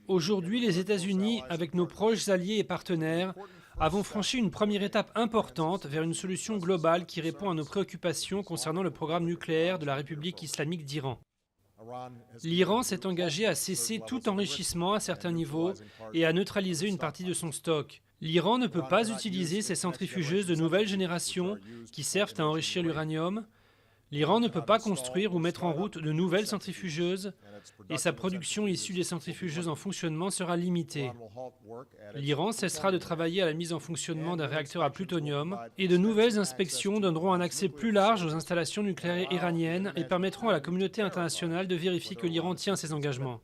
Aujourd'hui, les États-Unis, avec nos proches alliés et partenaires, avons franchi une première étape importante vers une solution globale qui répond à nos préoccupations concernant le programme nucléaire de la République islamique d'Iran. L'Iran s'est engagé à cesser tout enrichissement à certains niveaux et à neutraliser une partie de son stock. L'Iran ne peut pas utiliser ces centrifugeuses de nouvelle génération qui servent à enrichir l'uranium. L'Iran ne peut pas construire ou mettre en route de nouvelles centrifugeuses et sa production issue des centrifugeuses en fonctionnement sera limitée. L'Iran cessera de travailler à la mise en fonctionnement d'un réacteur à plutonium et de nouvelles inspections donneront un accès plus large aux installations nucléaires iraniennes et permettront à la communauté internationale de vérifier que l'Iran tient ses engagements.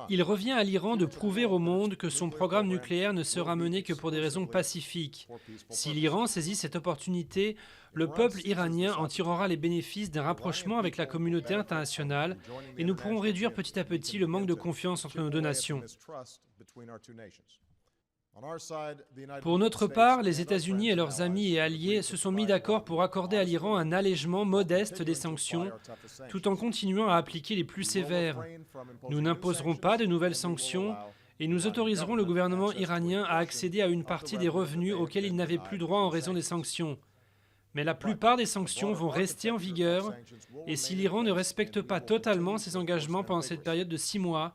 Il revient à l'Iran de prouver au monde que son programme nucléaire ne sera mené que pour des raisons pacifiques. Si l'Iran saisit cette opportunité, le peuple iranien en tirera les bénéfices d'un rapprochement avec la communauté internationale et nous pourrons réduire petit à petit le manque de confiance entre nos deux nations. Pour notre part, les États-Unis et leurs amis et alliés se sont mis d'accord pour accorder à l'Iran un allègement modeste des sanctions, tout en continuant à appliquer les plus sévères. Nous n'imposerons pas de nouvelles sanctions et nous autoriserons le gouvernement iranien à accéder à une partie des revenus auxquels il n'avait plus droit en raison des sanctions. Mais la plupart des sanctions vont rester en vigueur et si l'Iran ne respecte pas totalement ses engagements pendant cette période de 6 mois,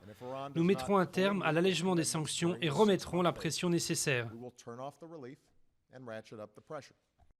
nous mettrons un terme à l'allègement des sanctions et remettrons la pression nécessaire.